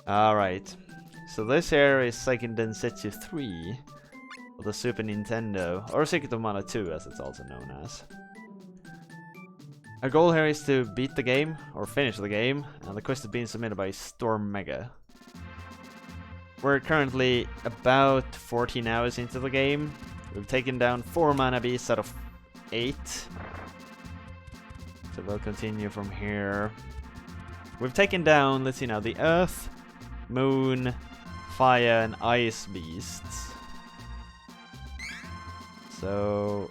Alright. So this here is Seiken Densetsu 3 of the Super Nintendo, or Seiken 2 as it's also known as. Our goal here is to beat the game, or finish the game, and the quest is being submitted by Storm Mega. We're currently about 14 hours into the game. We've taken down 4 mana beasts out of 8. So we'll continue from here. We've taken down, let's see now, the Earth, Moon, Fire, and Ice beasts. So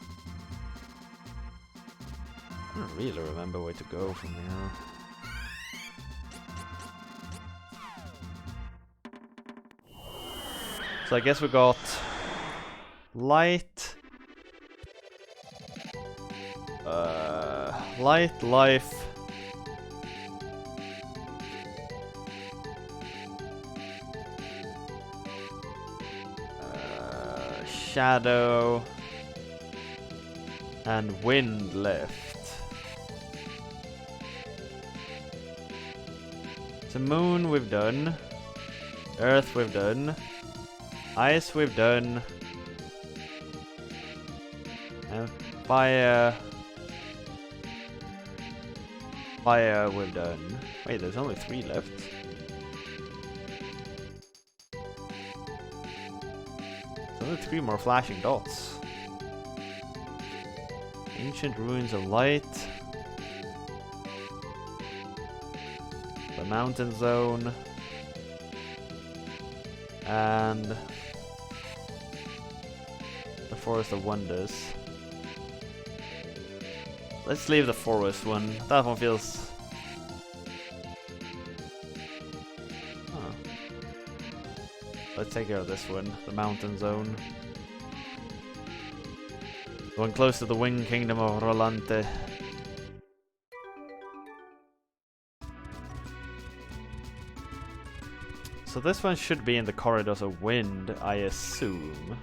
I don't really remember where to go from here. So I guess we got light, life, shadow, and wind left. So moon we've done, earth we've done, ice we've done, and fire we've done. Wait, there's only 3 left. There's only 3 more flashing dots. Ancient ruins of light, the mountain zone, and the forest of wonders. Let's leave the forest one. That one feels... Huh. Let's take care of this one, the mountain zone. The one close to the winged kingdom of Rolante. So this one should be in the corridors of wind, I assume.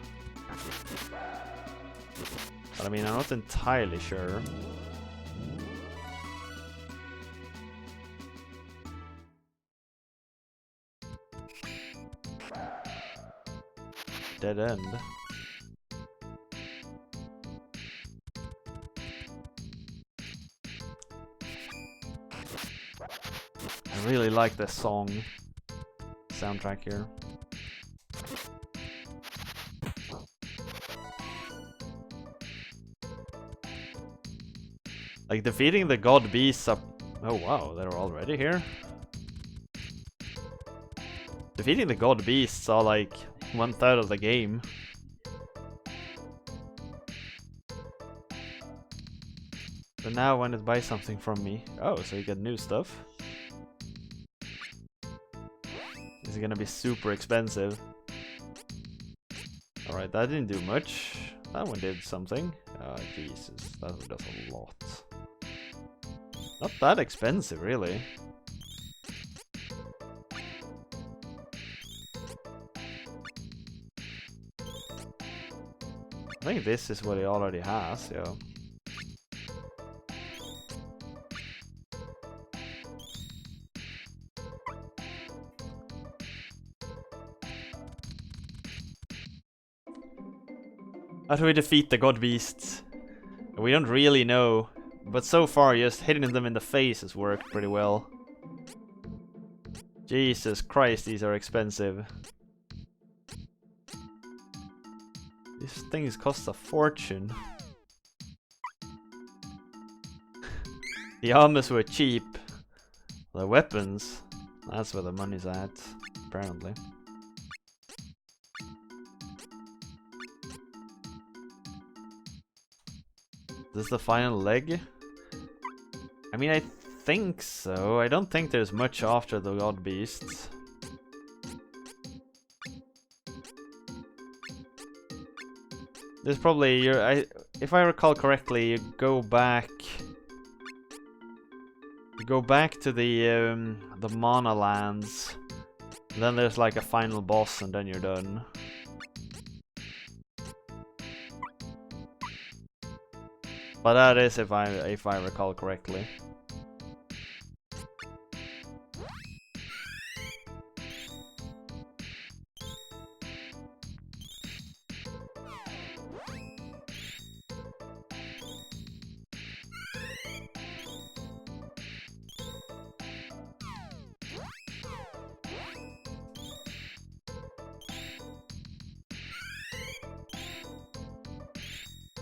But I mean, I'm not entirely sure. Dead end. I really like this song soundtrack here. Like defeating the god beasts up. Oh wow, they're already here. Defeating the god beasts are like 1/3 of the game. But now when it buys something from me. Oh, so you get new stuff. Is it gonna be super expensive? Alright, that didn't do much. That one did something. Oh Jesus, that does a lot. Not that expensive, really. I think this is what he already has, yeah. How do we defeat the god beasts? We don't really know, but so far just hitting them in the face has worked pretty well. Jesus Christ, these are expensive. These things cost a fortune. The armors were cheap. The weapons, that's where the money's at, apparently. Is this the final leg? I mean, I think so. I don't think there's much after the god beasts. There's probably if I recall correctly, you go back to the Mana lands. Then there's like a final boss, and then you're done. But that is if I recall correctly.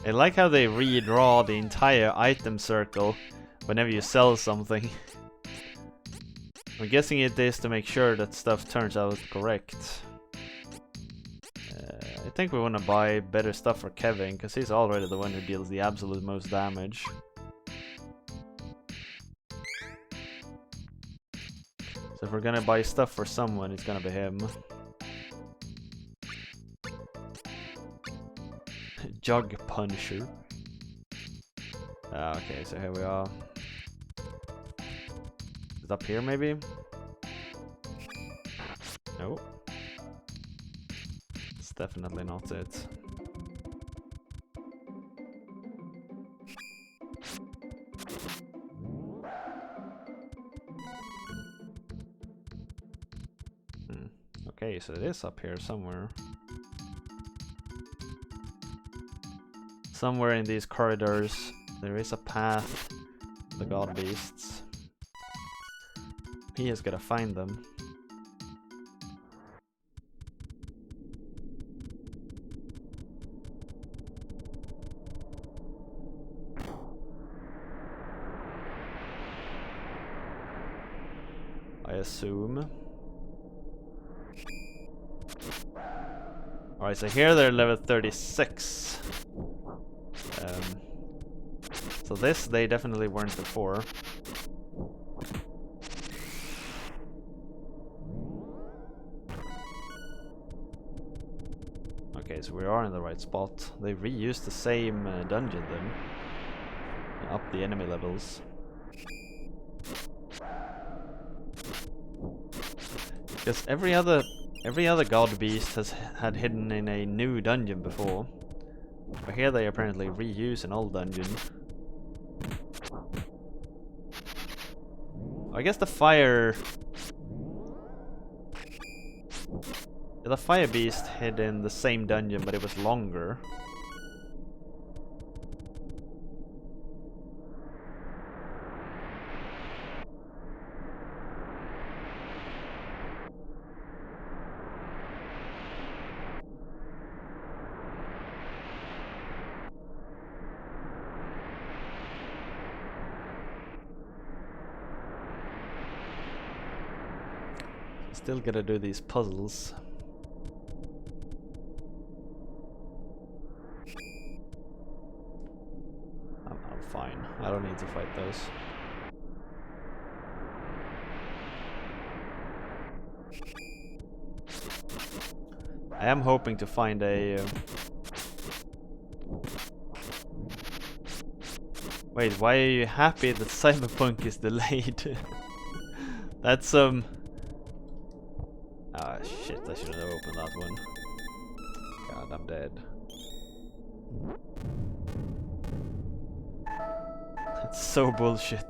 I like how they redraw the entire item circle whenever you sell something. I'm guessing it is to make sure that stuff turns out correct. I think we want to buy better stuff for Kevin, because he's already the one who deals the absolute most damage. So if we're gonna buy stuff for someone, it's gonna be him. Jug Puncher. Okay, so here we are. Is it up here maybe? No. It's definitely not it. Okay, so it is up here somewhere. Somewhere in these corridors, there is a path to the god beasts. He has got to find them. I assume. Alright, so here they're level 36. So this they definitely weren't before. Okay, so we are in the right spot. They reused the same dungeon then. Up the enemy levels. Because every other god beast has had hidden in a new dungeon before. But here they apparently reuse an old dungeon. I guess the fire beast hid in the same dungeon, but it was longer. Still gotta do these puzzles. I'm fine. I don't need to fight those. I am hoping to find a... Wait, why are you happy that Cyberpunk is delayed? That's Ah, shit, I shouldn't have opened that one. God, I'm dead. That's so bullshit.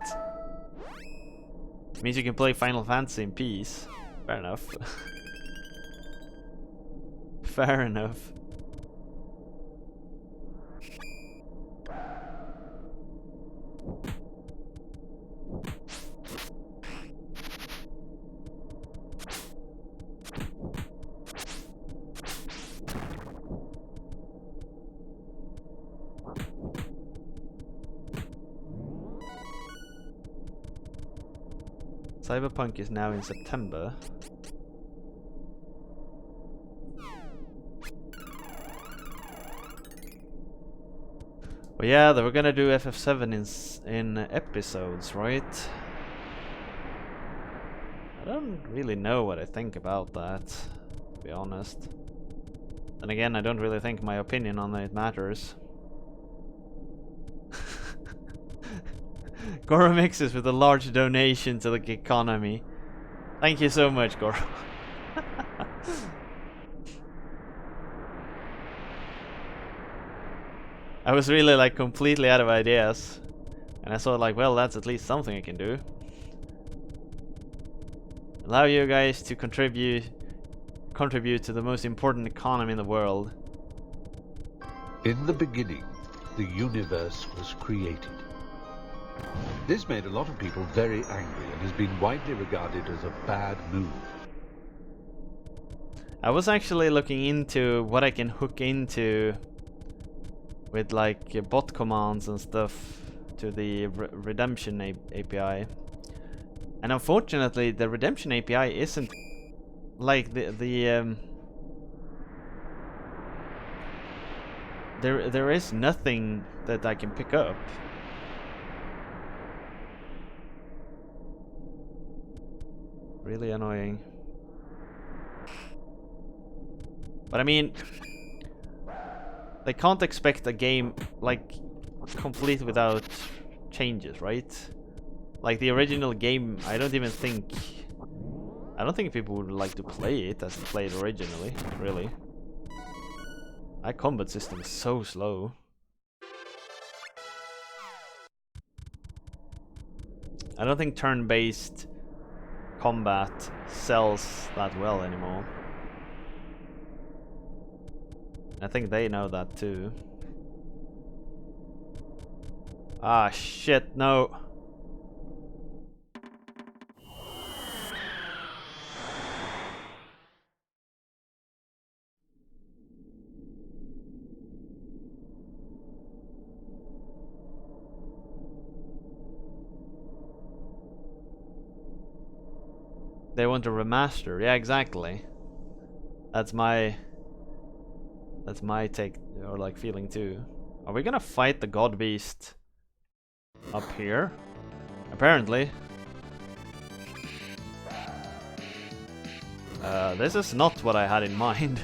Means you can play Final Fantasy in peace. Fair enough. Fair enough. Cyberpunk is now in September. Well, yeah, they were gonna do FF7 in episodes, right? I don't really know what I think about that, to be honest. And again, I don't really think my opinion on it matters. Goro mixes with a large donation to the economy. Thank you so much, Goro. I was really like completely out of ideas. And I thought like, well, that's at least something I can do. Allow you guys to contribute to the most important economy in the world. In the beginning, the universe was created. This made a lot of people very angry and has been widely regarded as a bad move. I was actually looking into what I can hook into with like bot commands and stuff to the redemption API. And unfortunately, the redemption API isn't like there is nothing that I can pick up. Really annoying. But I mean, they can't expect a game like complete without changes, right? Like the original game, I don't think people would like to play it as they played originally, really. That combat system is so slow. I don't think turn-based combat sells that well anymore. I think they know that too. Ah, shit, no. They want a remaster. Yeah, exactly. That's my take, or like feeling too. Are we gonna fight the God Beast up here? Apparently. This is not what I had in mind.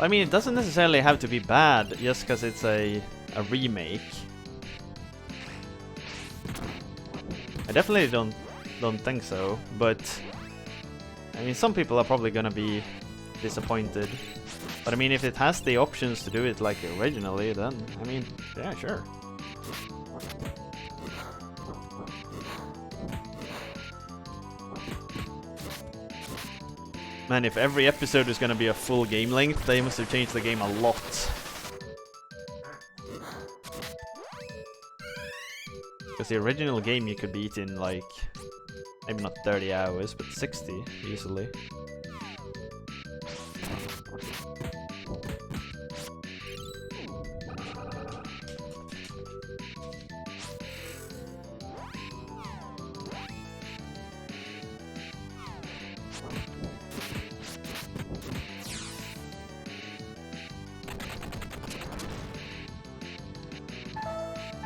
I mean, it doesn't necessarily have to be bad just because it's a remake. I definitely don't think so, but I mean, some people are probably gonna be disappointed. But I mean, if it has the options to do it like originally, then I mean, yeah, sure. Man, if every episode is gonna be a full game length, they must have changed the game a lot. Because the original game you could beat in like, maybe not 30 hours, but 60 easily.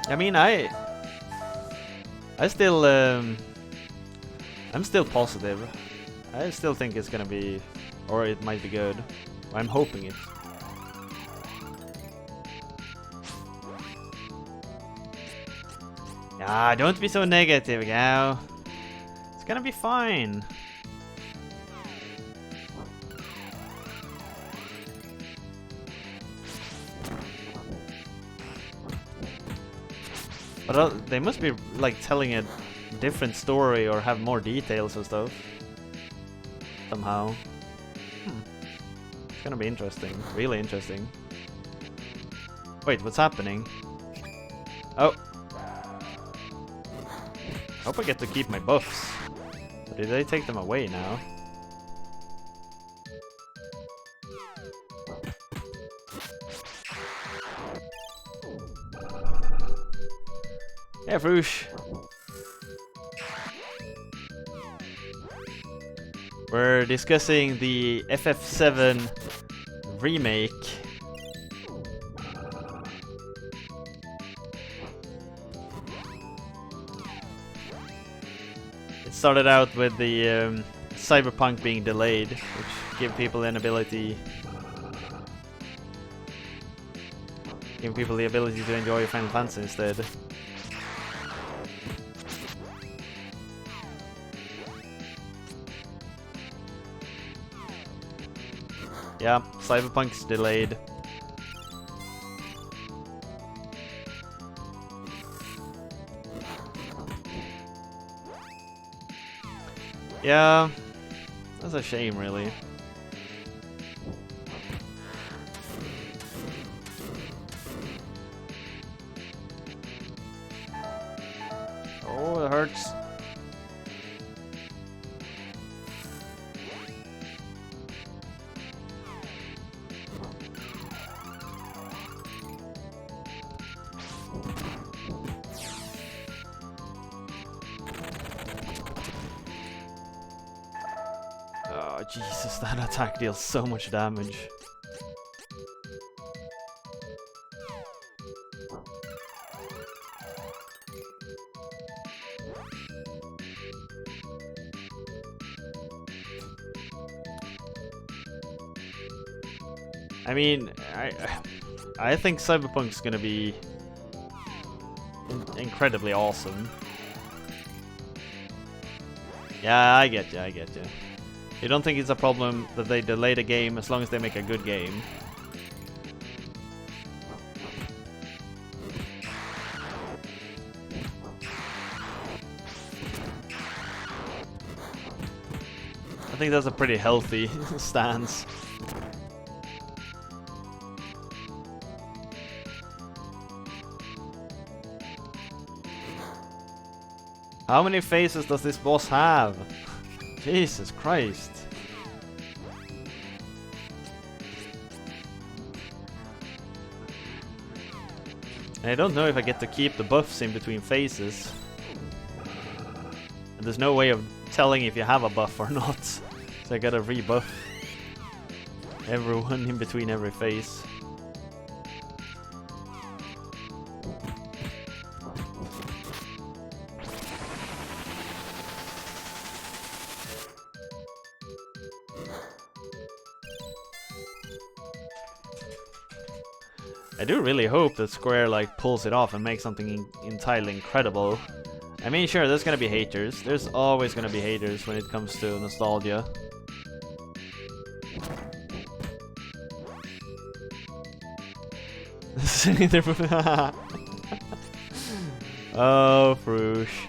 I mean, I still, I'm still positive. I still think it's gonna be, or it might be good. I'm hoping it. Ah, don't be so negative, Gao. It's gonna be fine. But they must be like telling a different story or have more details and stuff. Somehow. It's gonna be interesting. Really interesting. Wait, what's happening? Oh. Hope I get to keep my buffs. Or did they take them away now? Yeah, Frush. We're discussing the FF7 remake. It started out with the Cyberpunk being delayed, which gave people the ability to enjoy Final Fantasy instead. Yeah, Cyberpunk's delayed. Yeah, that's a shame, really. Oh, it hurts. Oh, Jesus, that attack deals so much damage. I mean, I think Cyberpunk's gonna be incredibly awesome. Yeah, I get you, I get you. You don't think it's a problem that they delay the game as long as they make a good game? I think that's a pretty healthy stance. How many faces does this boss have? Jesus Christ. And I don't know if I get to keep the buffs in between phases. And there's no way of telling if you have a buff or not. So I gotta rebuff everyone in between every phase. I do really hope that Square like pulls it off and makes something entirely incredible. I mean, sure, there's gonna be haters. There's always gonna be haters when it comes to nostalgia. Oh, Frush,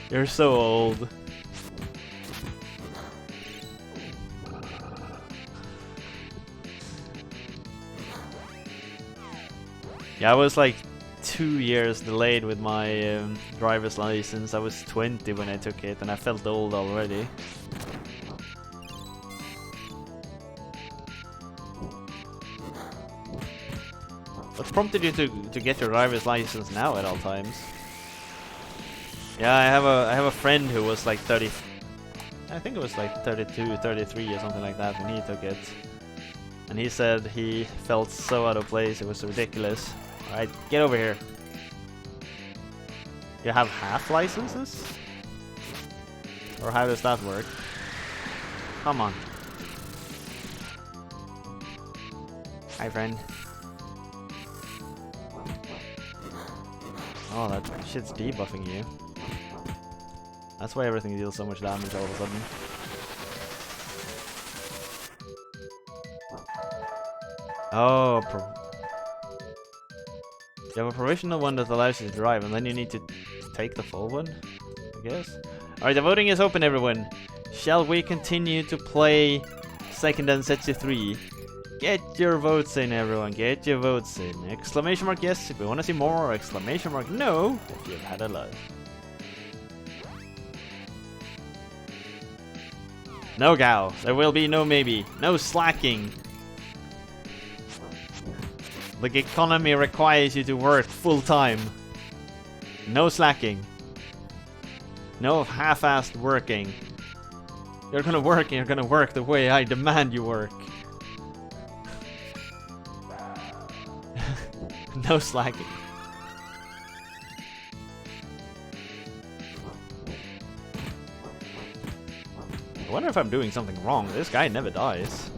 you're so old. Yeah, I was like 2 years delayed with my driver's license. I was 20 when I took it and I felt old already. What prompted you to get your driver's license now at all times? Yeah, I have a friend who was like 30, I think it was like 32, 33 or something like that when he took it. And he said he felt so out of place, it was ridiculous. Alright, get over here. You have half licenses? Or how does that work? Come on. Hi, friend. Oh, that shit's debuffing you. That's why everything deals so much damage all of a sudden. Oh, you have a provisional one that allows you to drive, and then you need to take the full one, I guess. Alright, the voting is open, everyone. Shall we continue to play Seiken Densetsu 3? Get your votes in, everyone. Get your votes in. Exclamation mark yes if you want to see more, or exclamation mark no if you've had a lot. No Gao. There will be no maybe. No slacking. The economy requires you to work full time. No slacking. No half-assed working. You're gonna work and you're gonna work the way I demand you work. No slacking. I wonder if I'm doing something wrong. This guy never dies.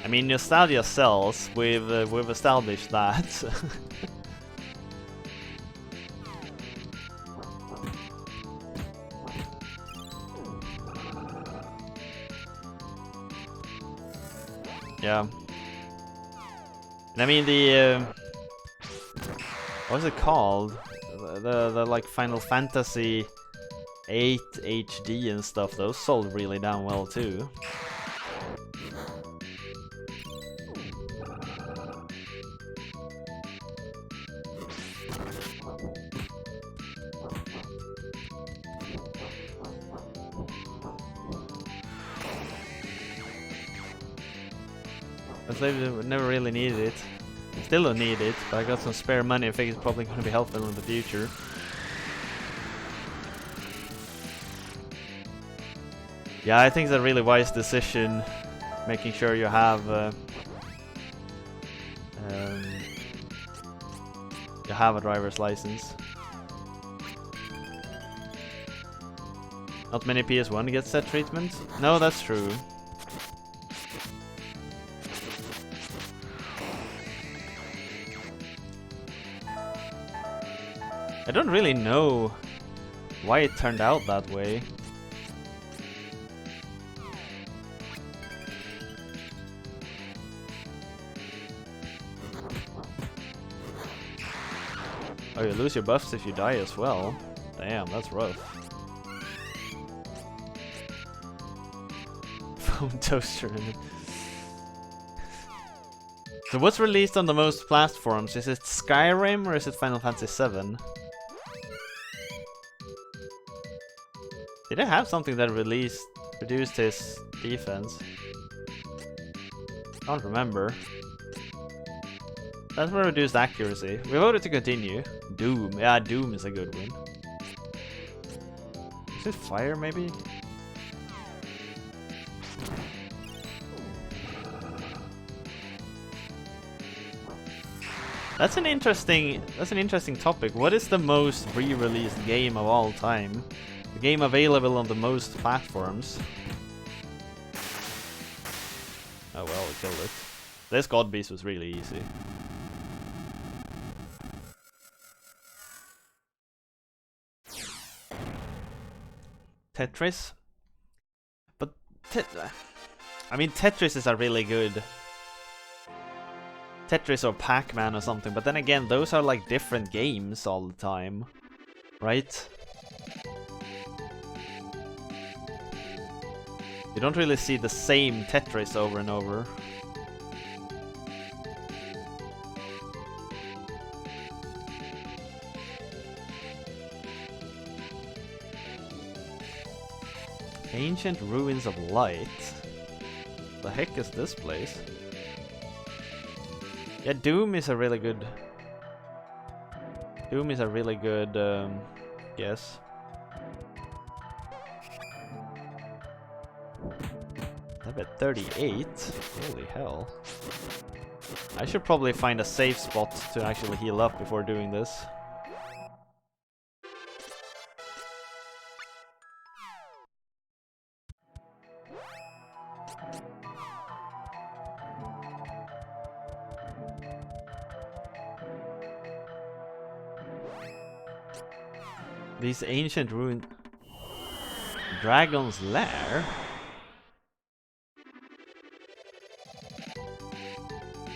I mean, nostalgia sells. We've established that. Yeah. And I mean What's it called? The like Final Fantasy 8 HD and stuff. Those sold really damn well too. I never really needed it. Still don't need it, but I got some spare money. I think it's probably going to be helpful in the future. Yeah, I think it's a really wise decision, making sure you have a driver's license. Not many PS1 gets that treatment. No, that's true. I don't really know why it turned out that way. Oh, you lose your buffs if you die as well. Damn, that's rough. Foam toaster. So what's released on the most platforms? Is it Skyrim or is it Final Fantasy VII? Did I have something that reduced his defense? I don't remember. That's for reduced accuracy. We voted to continue. Doom. Yeah, Doom is a good win. Is it fire maybe? That's an interesting topic. What is the most re-released game of all time? The game available on the most platforms. Oh well, we killed it. This God Beast was really easy. Tetris? But I mean, Tetris is a really good... Tetris or Pac-Man or something, but then again, those are like different games all the time, right? You don't really see the same Tetris over and over. Ancient Ruins of Light? The heck is this place? Yeah, Doom is a really good... guess. I'm at 38. Holy hell. I should probably find a safe spot to actually heal up before doing this. These ancient ruins... Dragon's Lair?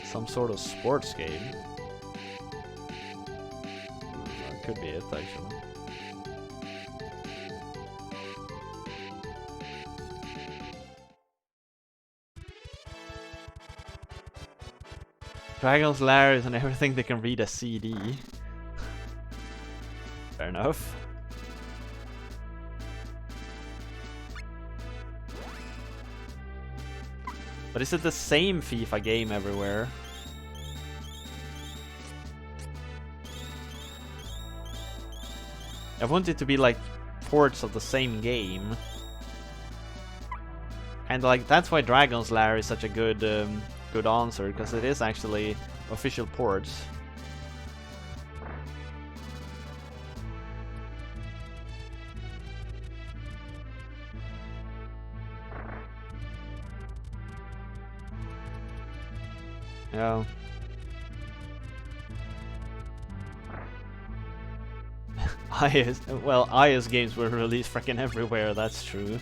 Some sort of sports game. That could be it, actually. Dragon's Lair is on everything that can read a CD. Fair enough. But is it the same FIFA game everywhere? I want it to be like ports of the same game. And like that's why Dragon's Lair is such a good good answer, because it is actually official ports. Yeah. IS games were released freaking everywhere, that's true.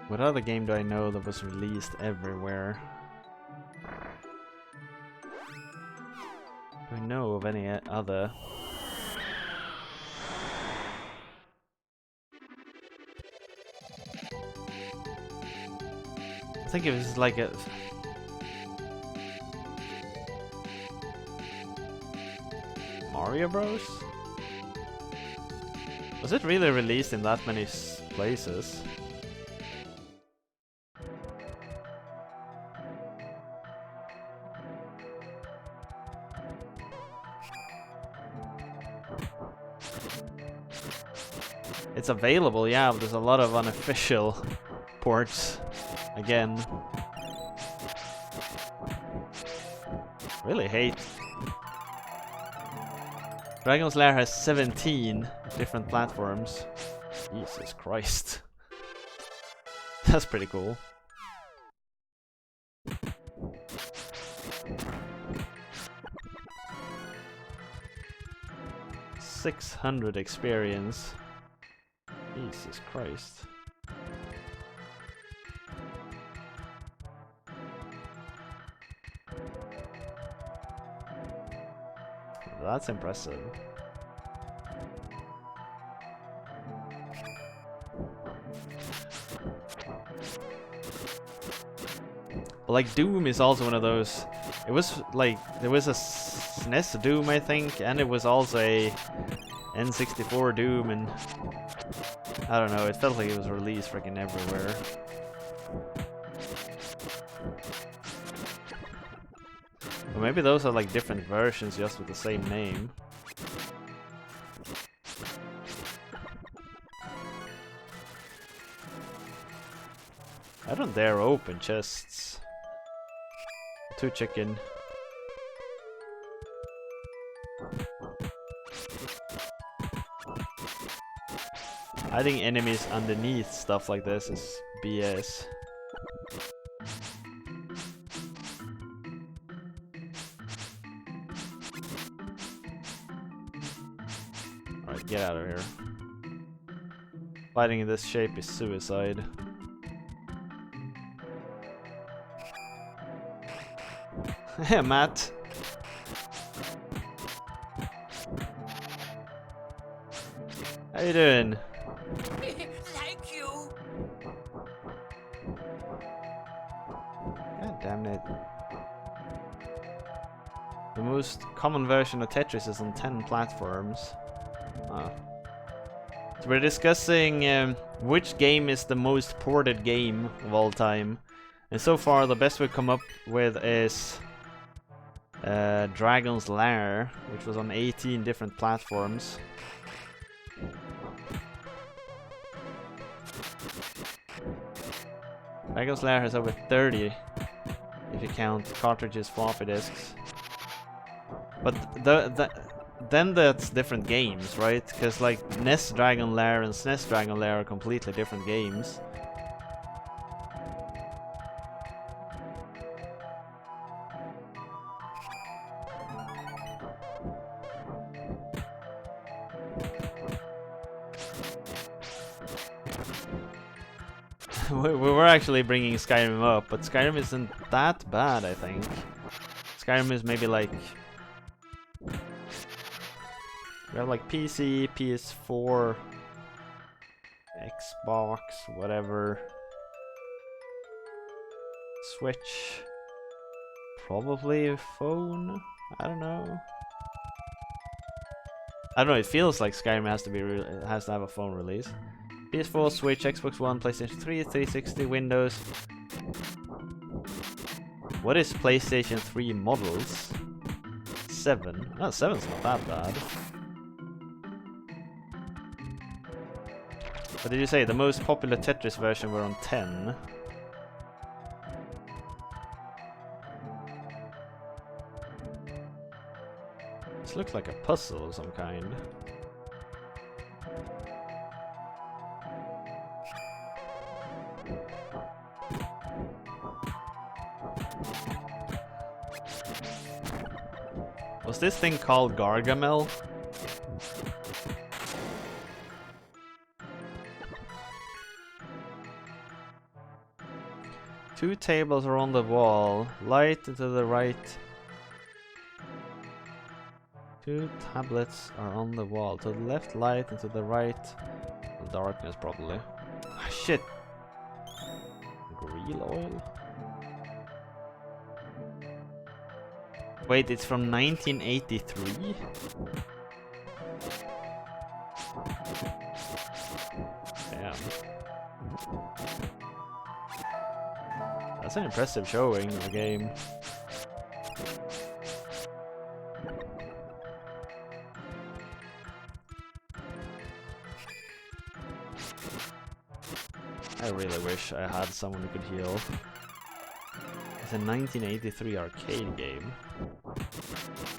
What other game do I know that was released everywhere? Do I know of any other? I think it was like a... Mario Bros? Was it really released in that many places? It's available, yeah, but there's a lot of unofficial ports. Again. Really hate. Dragon's Lair has 17 different platforms. Jesus Christ. That's pretty cool. $600 experience. Jesus Christ. That's impressive. But like Doom is also one of those. It was like there was a SNES Doom, I think, and it was also a N64 Doom, and I don't know. It felt like it was released freaking everywhere. Or maybe those are like different versions just with the same name. I don't dare open chests. Too chicken. Hiding enemies underneath stuff like this is BS. Alright, get out of here. Fighting in this shape is suicide. Hey, Matt. How you doing? Thank you. God damn it. The most common version of Tetris is on 10 platforms. Ah. So we're discussing which game is the most ported game of all time. And so far the best we've come up with is Dragon's Lair, which was on 18 different platforms. Dragon's Lair has over 30 if you count cartridges, floppy disks. But then that's different games, right? Because like NES Dragon Lair and SNES Dragon Lair are completely different games. We were actually bringing Skyrim up, but Skyrim isn't that bad, I think. Skyrim is maybe like... We have like PC, PS4, Xbox, whatever. Switch. Probably a phone? I don't know. I don't know, it feels like Skyrim has to have a phone release. PS4, Switch, Xbox One, PlayStation 3, 360, Windows. What is PlayStation 3 models? 7. Oh, 7's not that bad. What did you say? The most popular Tetris version were on 10. This looks like a puzzle of some kind. Was this thing called Gargamel? 2 tables are on the wall. Light to the right. 2 tablets are on the wall. To the left, light, and to the right, darkness probably. Ah, shit! Real oil? Wait, it's from 1983? Damn. That's an impressive showing of the game. I really wish I had someone who could heal. It's a 1983 arcade game.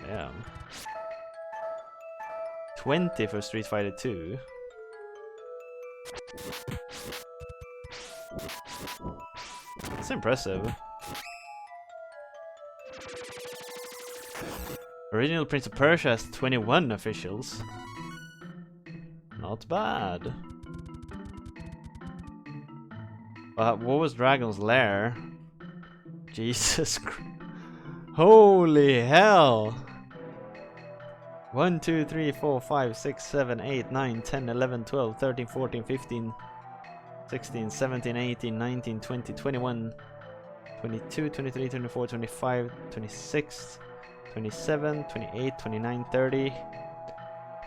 Damn. 20 for Street Fighter 2. That's impressive. Original Prince of Persia has 21 officials. Not bad. What was Dragon's Lair? Jesus Christ. Holy hell! 1, 2, 3, 4, 5, 6, 7, 8, 9, 10, 11, 12, 13, 14, 15, 16, 17, 18, 19, 20, 21, 22, 23, 24, 25, 26, 27, 28, 29, 30,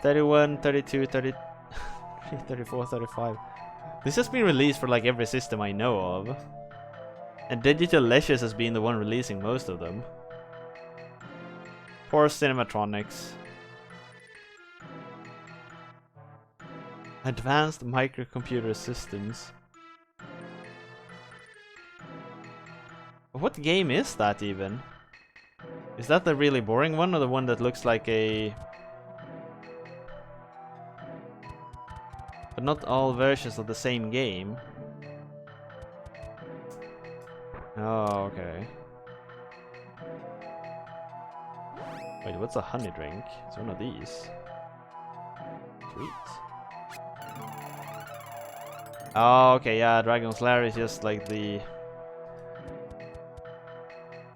31, 32, 33, 34, 35. This has been released for like every system I know of. And Digital Leisures has been the one releasing most of them. Poor Cinematronics. Advanced Microcomputer Systems. What game is that even? Is that the really boring one or the one that looks like a... But not all versions of the same game. Oh, okay. Wait, what's a honey drink? It's one of these. Sweet. Oh, okay, yeah, Dragon's Lair is just like the...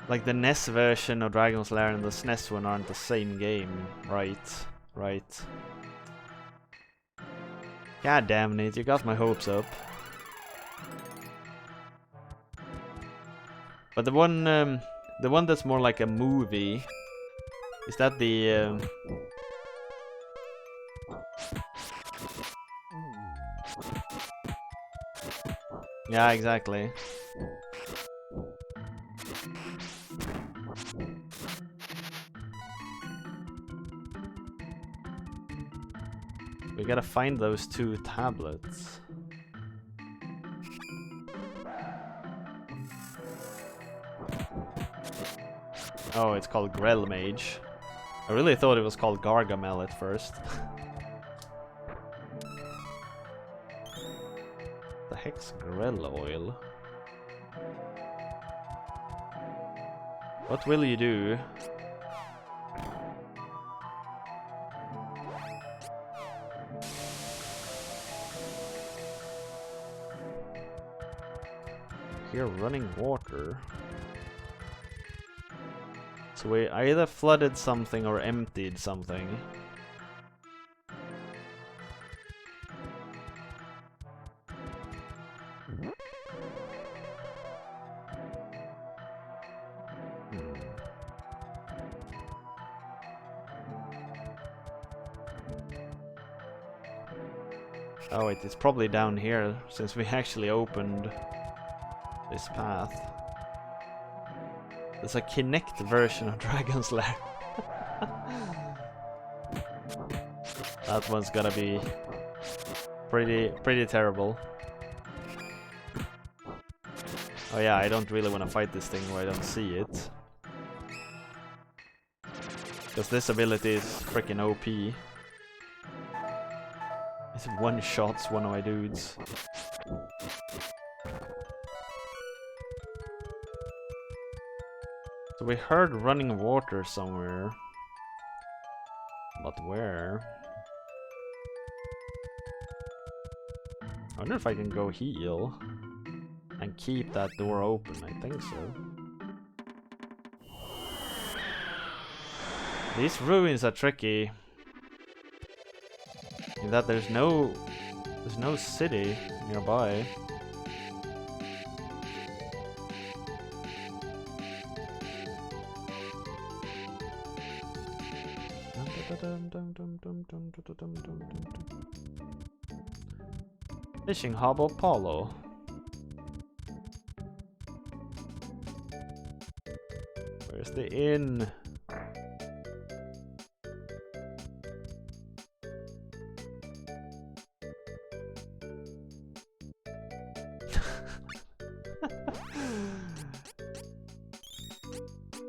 Like the NES version of Dragon's Lair and the SNES one aren't the same game. Right, right. God damn it, you got my hopes up. But the one that's more like a movie, is that the yeah, exactly. We gotta find those 2 tablets. Oh, it's called Grell Mage. I really thought it was called Gargamel at first. The heck's Grell oil? What will you do? Here, running water. So we either flooded something or emptied something. Oh wait, it's probably down here, since we actually opened this path. There's a Kinect version of Dragon's Lair. That one's gonna be pretty terrible. Oh yeah, I don't really want to fight this thing where I don't see it. Because this ability is freaking OP. It one-shots one of my dudes. So we heard running water somewhere. But where? I wonder if I can go heal. and keep that door open. I think so. These ruins are tricky. In that there's no city nearby. Fishing harbor Polo. Where's the inn?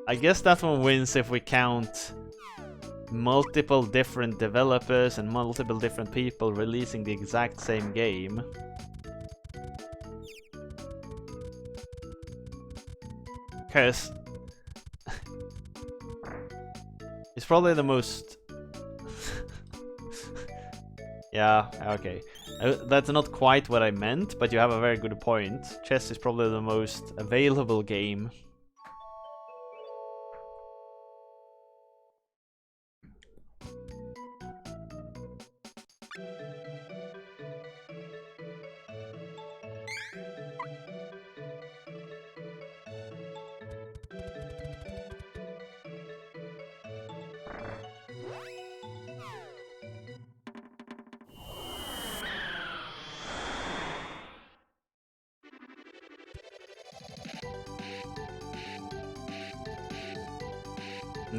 I guess that one wins if we count multiple different developers and multiple different people releasing the exact same game. Because it's probably the most... Yeah, okay. That's not quite what I meant, but you have a very good point. Chess is probably the most available game.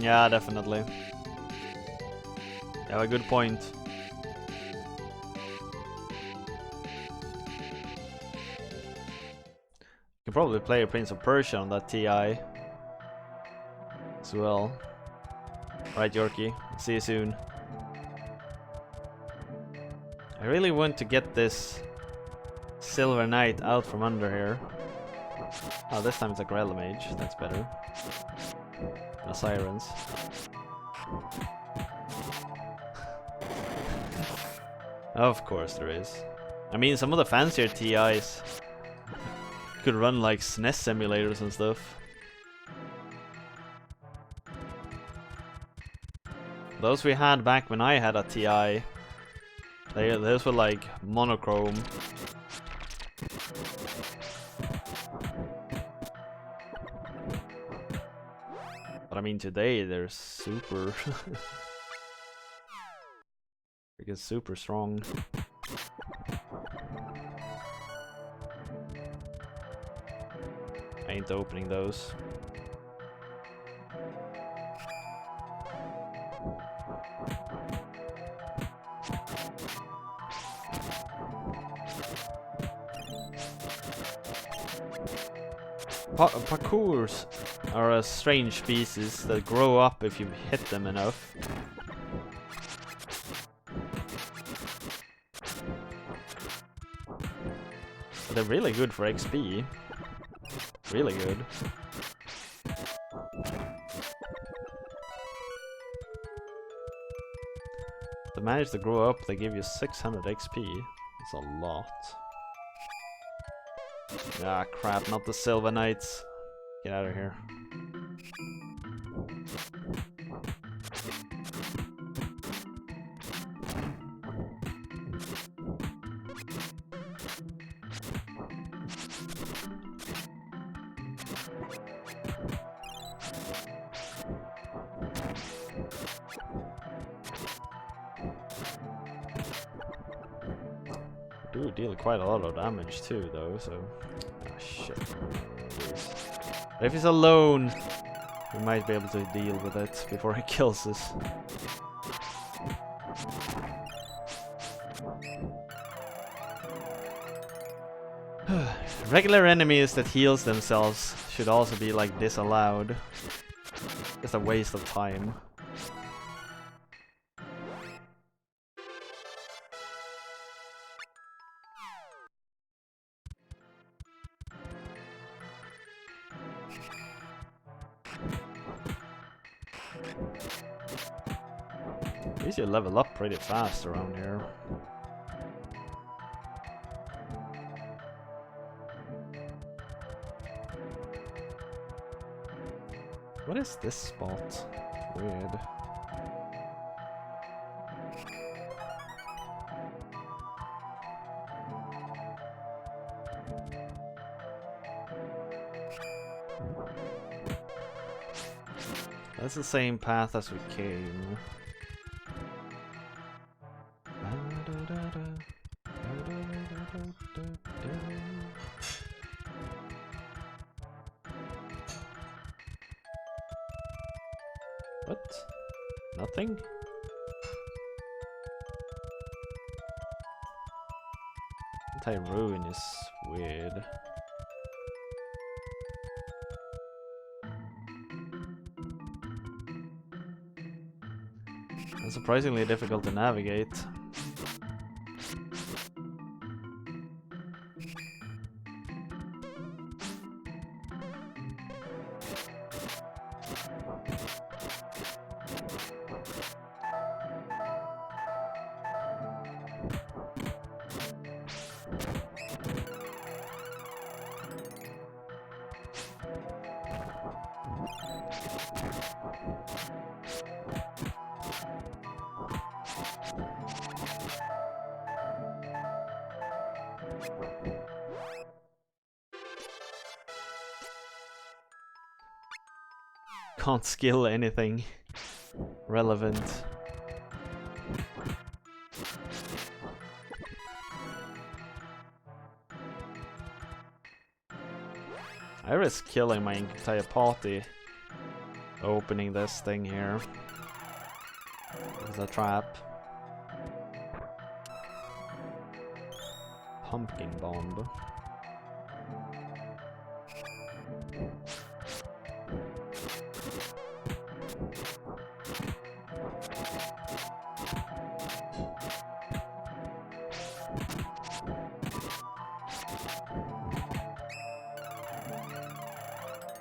Yeah, definitely. You have a good point. You can probably play a Prince of Persia on that TI as well. Right, Yorkie? See you soon. I really want to get this Silver Knight out from under here. Oh, this time it's a Grella Mage. That's better. No sirens. Of course there is. I mean, some of the fancier TIs could run like SNES simulators and stuff. Those we had back when I had a TI, those were like monochrome. But I mean, today they're super... Because super strong. I ain't opening those. Parkours are a strange species that grow up if you hit them enough. But they're really good for XP. Really good. To manage to grow up, they give you 600 XP. That's a lot. Ah, crap, not the Silver Knights. Get out of here. Do deal quite a lot of damage too, though, so... Ah, shit. But if he's alone, we might be able to deal with it before he kills us. Regular enemies that heals themselves should also be like disallowed. Just a waste of time. At least you level up pretty fast around here. What is this spot? Weird. That's the same path as we came. What? Nothing? Anti-ruin is weird. And surprisingly difficult to navigate. Can't skill anything relevant. I risk killing my entire party opening this thing here. It's a trap. Pumpkin bomb.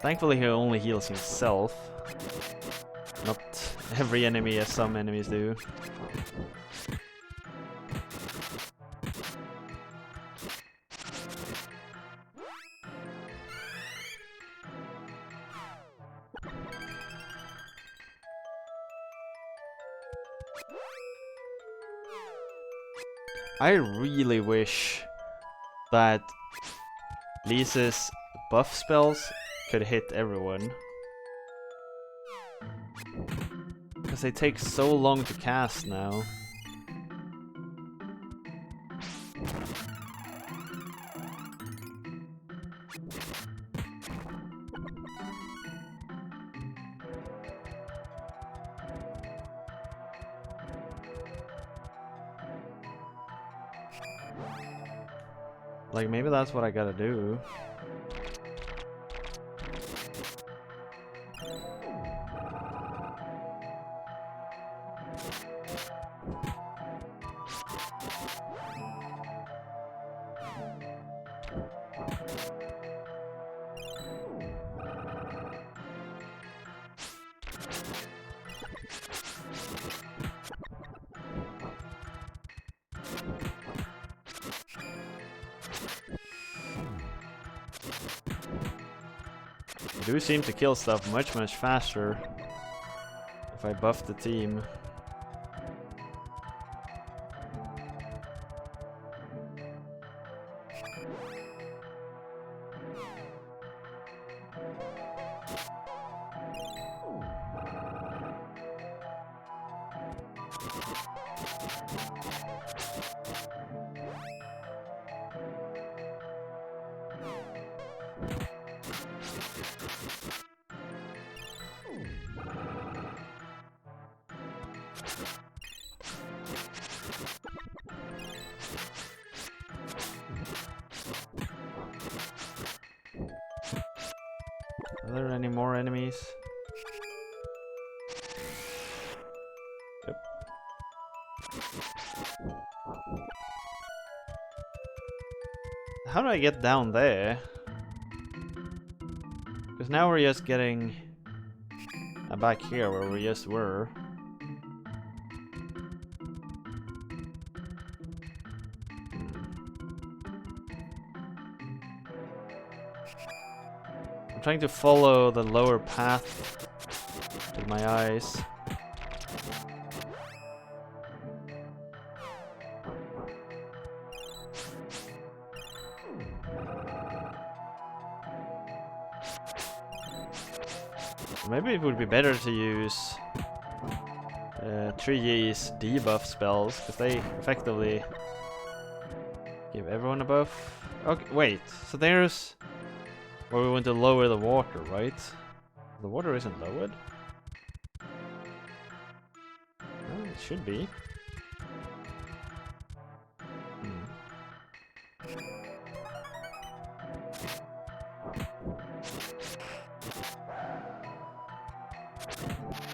Thankfully he only heals himself. Not every enemy as some enemies do. I really wish that Lisa's buff spells could hit everyone. Because they take so long to cast now. Like, maybe that's what I gotta do. I do seem to kill stuff much faster if I buff the team. Are there any more enemies? Yep. How do I get down there? Because now we're just getting back here where we just were. I'm trying to follow the lower path my eyes. Maybe it would be better to use 3G's debuff spells, because they effectively give everyone a buff. Okay, wait, so there's where we want to lower the water, right? The water isn't lowered? Well, it should be.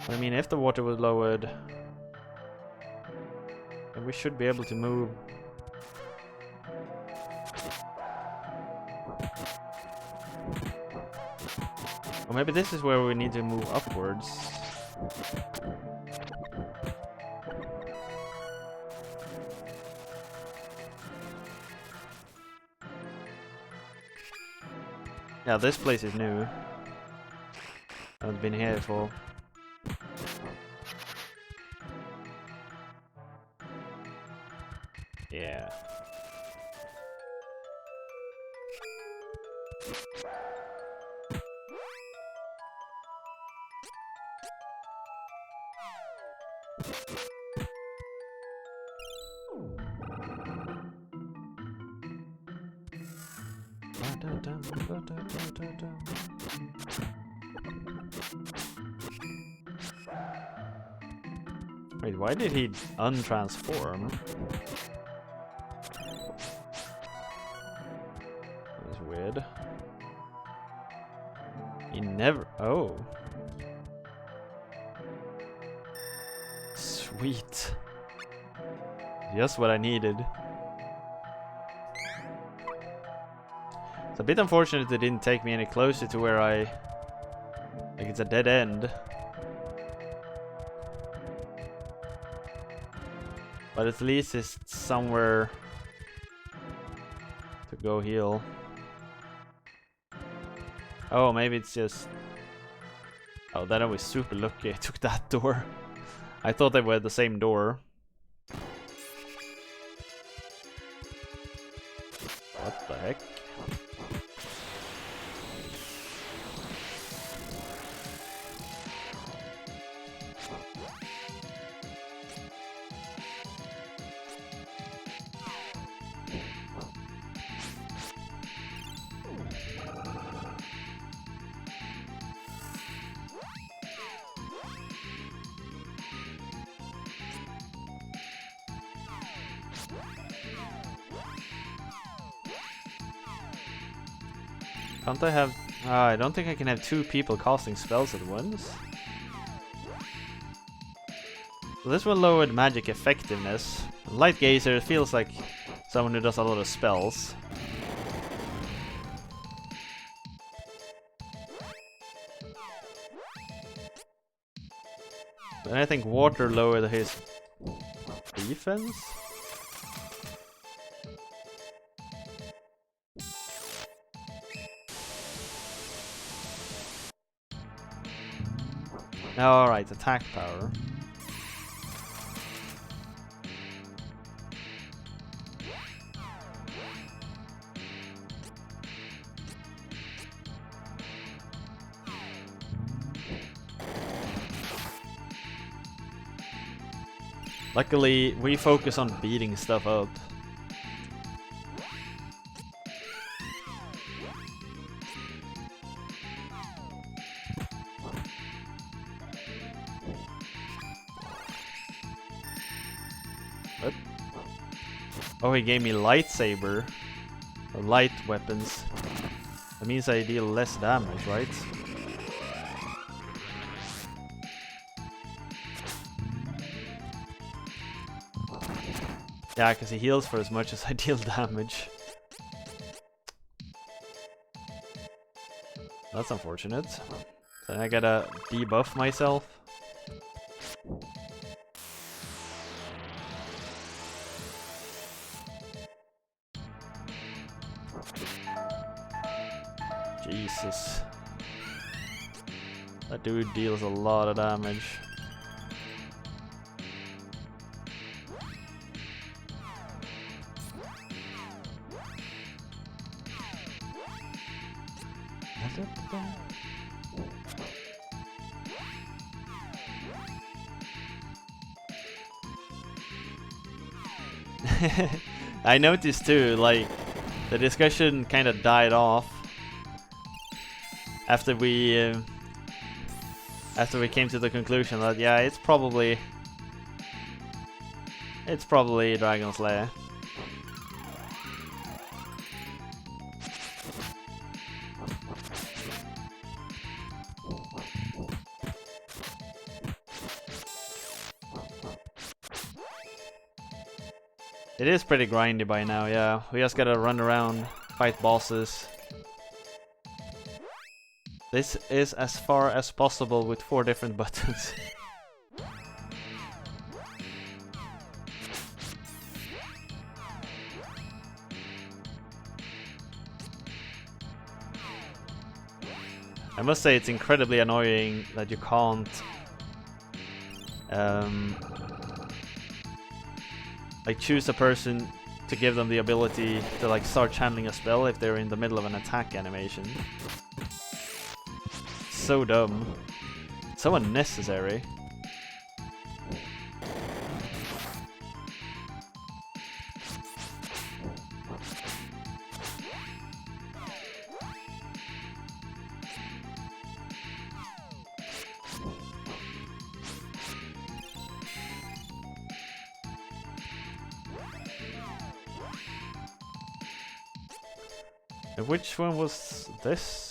I mean, if the water was lowered, then we should be able to move. Or maybe this is where we need to move upwards. Yeah, this place is new. I haven't been here before. Yeah. Wait, why did he untransform? That's weird. He never. Oh. Sweet. Just what I needed. It's a bit unfortunate it didn't take me any closer to where I... Like, it's a dead end. But at least it's somewhere to go heal. Oh, maybe it's just... Oh, then I was super lucky I took that door. I thought they were the same door. What the heck? Can't I have... I don't think I can have two people casting spells at once. So this one lowered magic effectiveness. Light Gazer feels like someone who does a lot of spells. And I think water lowered his defense. Alright, attack power. Luckily, we focus on beating stuff up. What? Oh, he gave me lightsaber. Or light weapons. That means I deal less damage, right? Yeah, because he heals for as much as I deal damage. That's unfortunate. Then I gotta debuff myself. Jesus. That dude deals a lot of damage. I noticed too, like, the discussion kind of died off after we came to the conclusion that yeah, it's probably Dragon's Lair. It is pretty grindy by now, yeah. We just gotta run around, fight bosses. This is as far as possible with 4 different buttons. I must say it's incredibly annoying that you can't like choose a person to give them the ability to like start channeling a spell if they're in the middle of an attack animation. So dumb. So unnecessary. And which one was this?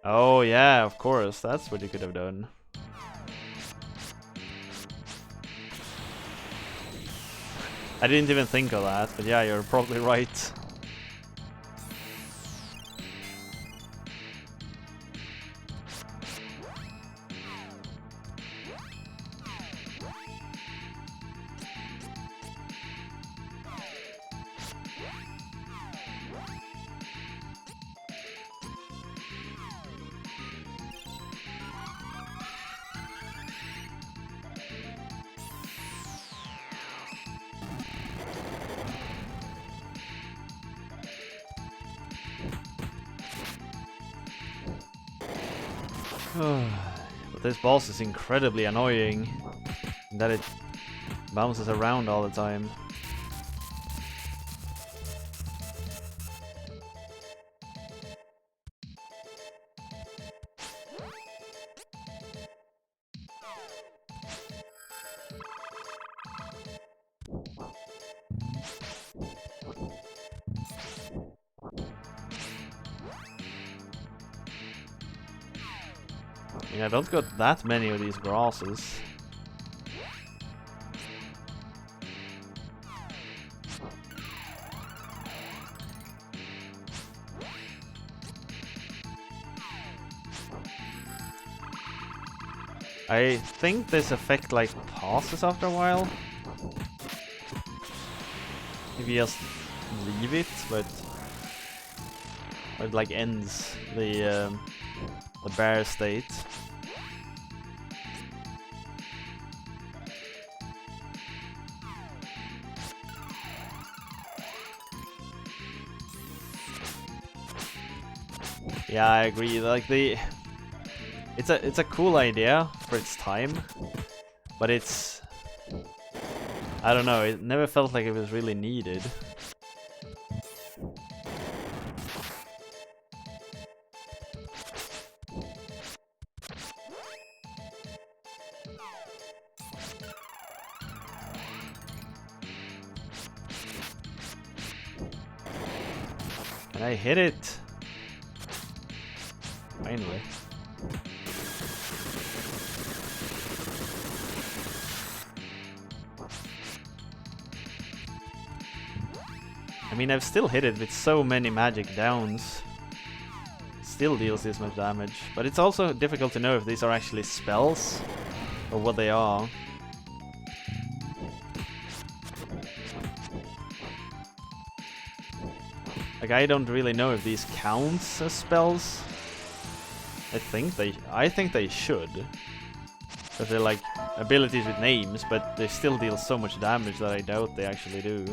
Oh yeah, of course, that's what you could have done. I didn't even think of that, but yeah, you're probably right. But this boss is incredibly annoying in that it bounces around all the time. I don't got that many of these grasses. I think this effect like passes after a while. If you just leave it, but it like ends the bear state. Yeah, I agree. Like it's a cool idea for its time, but it's, I don't know, it never felt like it was really needed. And I hit it. Finally. I mean, I've still hit it with so many magic downs. It still deals this much damage. But it's also difficult to know if these are actually spells or what they are. Like, I don't really know if these counts as spells. I think they should. Because they're like abilities with names, but they still deal so much damage that I doubt they actually do.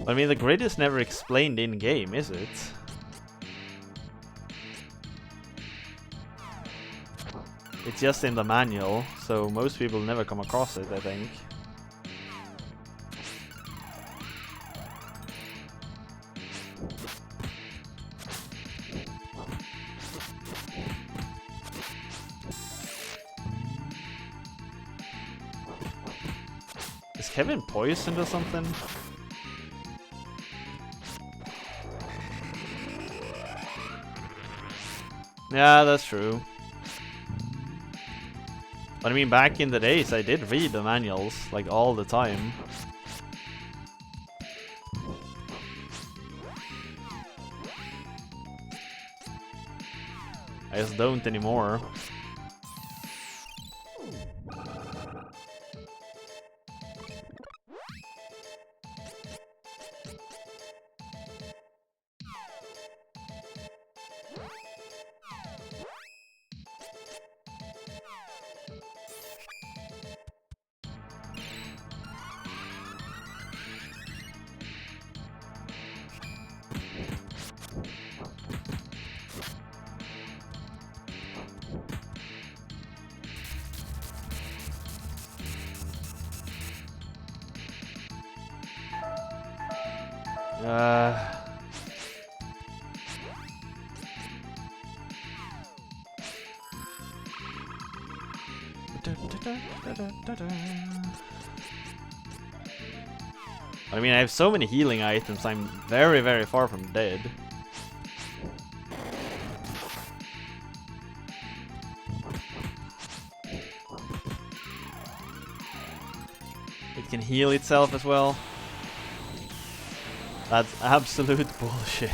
I mean, the grid is never explained in-game, is it? It's just in the manual, so most people never come across it, I think. Is Kevin poisoned or something? Yeah, that's true. But I mean, back in the days, I did read the manuals, like, all the time. I just don't anymore. I mean, I have so many healing items, I'm very, very far from dead. It can heal itself as well. That's absolute bullshit.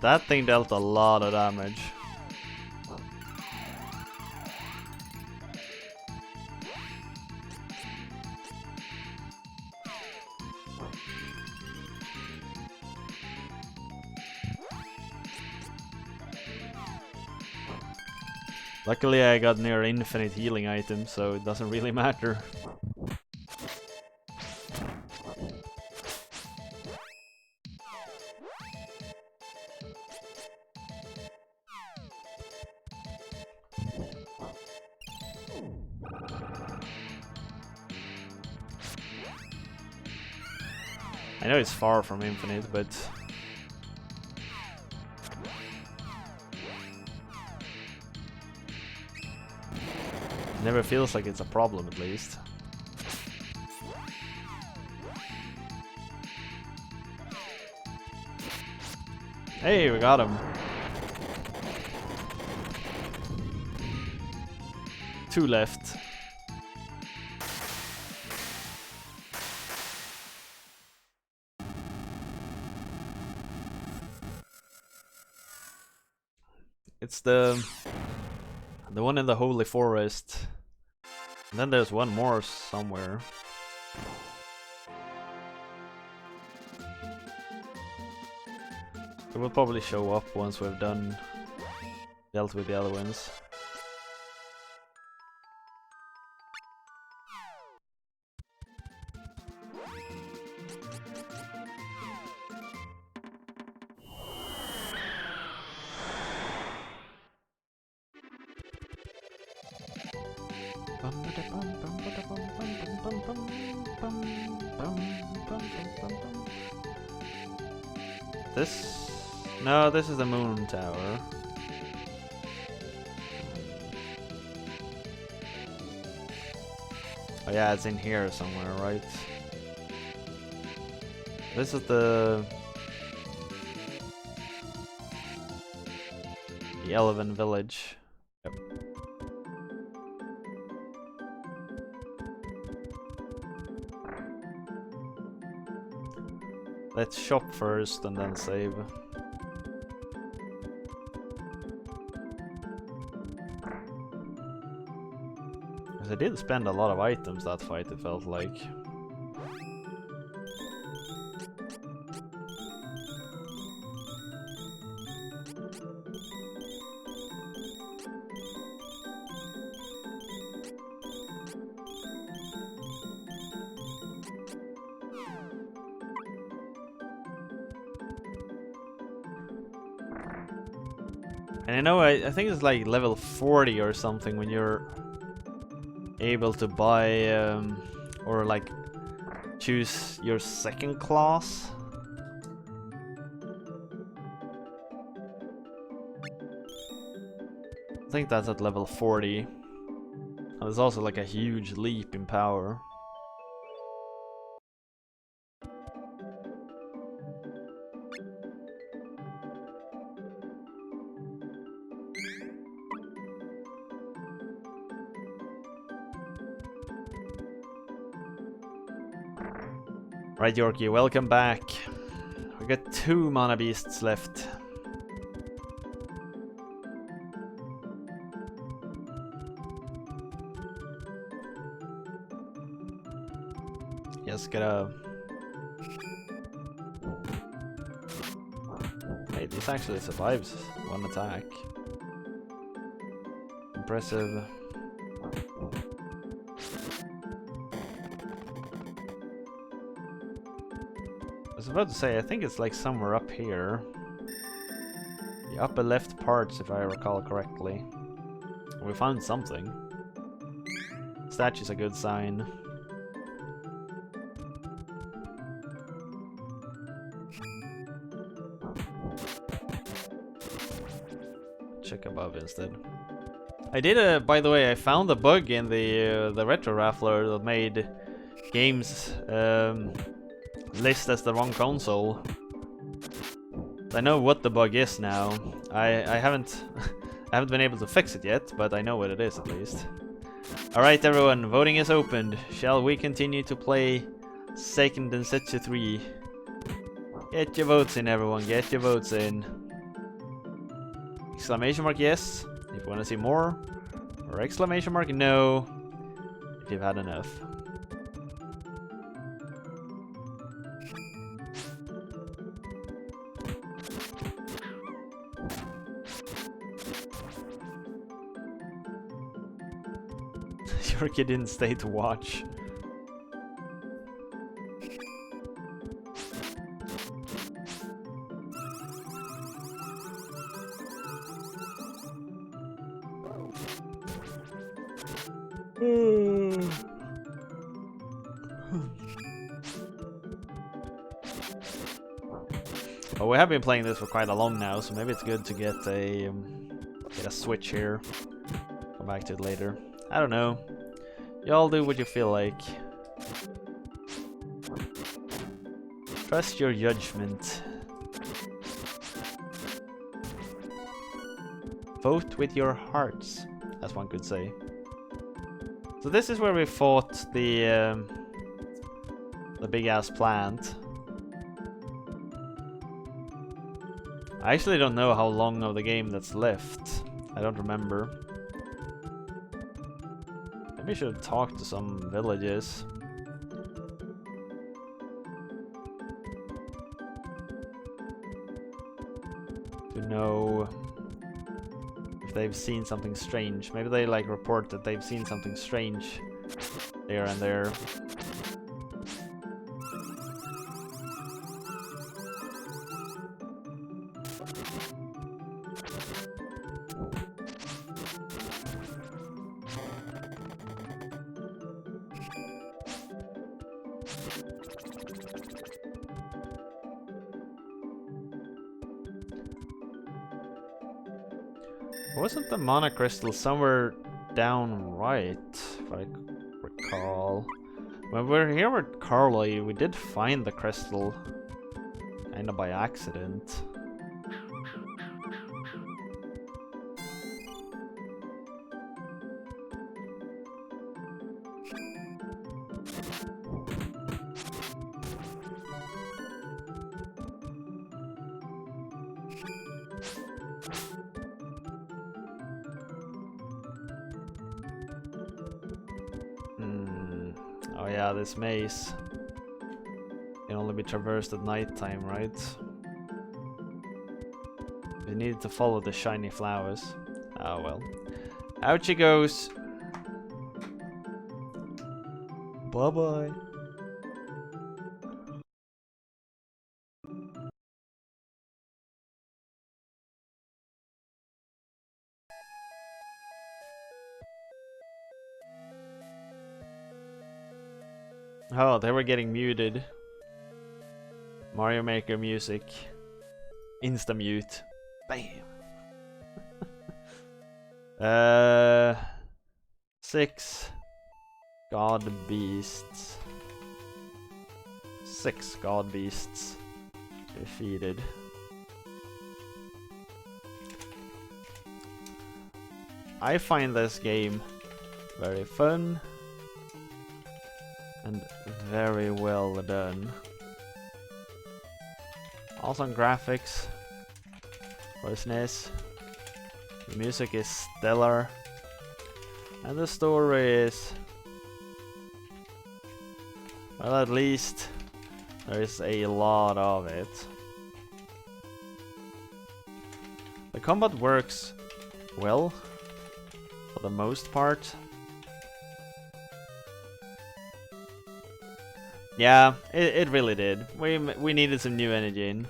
That thing dealt a lot of damage. Luckily I got near infinite healing items, so it doesn't really matter. I know it's far from infinite, but it never feels like it's a problem, at least. Hey, we got him. 2 left. It's the one in the Holy Forest. And then there's one more somewhere. It will probably show up once we've dealt with the other ones. This? No, this is the moon tower. Oh yeah, it's in here somewhere, right? This is the Elven village. Yep. Let's shop first and then save. Because I did spend a lot of items that fight, it felt like. And I know, I think it's like level 40 or something when you're able to buy or like choose your second class. I think that's at level 40. And there's also like a huge leap in power. Right, Yorkie, welcome back. We got 2 mana beasts left. Yes, gotta. Hey, this actually survives 1 attack. Impressive. I was about to say, I think it's like somewhere up here. The upper left parts, if I recall correctly. We found something. Statue's a good sign. Check above instead. I did by the way, I found a bug in the retro raffler that made games list as the wrong console. I know what the bug is now. I haven't I haven't been able to fix it yet, but I know what it is at least. Alright everyone, voting is opened. Shall we continue to play Seiken Densetsu 3? Get your votes in everyone, get your votes in. Exclamation mark yes, if you want to see more. Or exclamation mark no, if you've had enough. Your kid didn't stay to watch. Well, we have been playing this for quite a long now, so maybe it's good to get a switch here. Come back to it later. I don't know. Y'all do what you feel like. Trust your judgment. Vote with your hearts, as one could say. So this is where we fought the big ass plant. I actually don't know how long of the game that's left. I don't remember. Maybe I should talk to some villages. To know if they've seen something strange. Maybe they like report that they've seen something strange there and there. Wasn't the mana crystal somewhere down right, if I recall? When we were here with Carly, we did find the crystal, kinda by accident. Oh yeah, this maze can only be traversed at nighttime, right? We needed to follow the shiny flowers. Oh well. Out she goes. Bye bye. Oh, they were getting muted. Mario Maker music. Insta mute. Bam. 6 god beasts. 6 god beasts defeated. I find this game very fun and very well done. Awesome graphics for SNES. The music is stellar. And the story is... well, at least there is a lot of it. The combat works well, for the most part. Yeah, it really did. We needed some new energy in.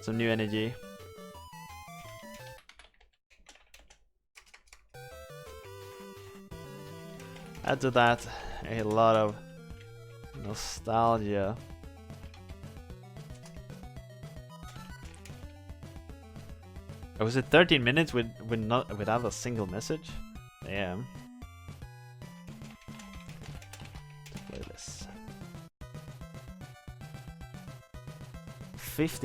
Some new energy. Add to that a lot of nostalgia. Oh, was it 13 minutes without a single message? Damn. Play this. 50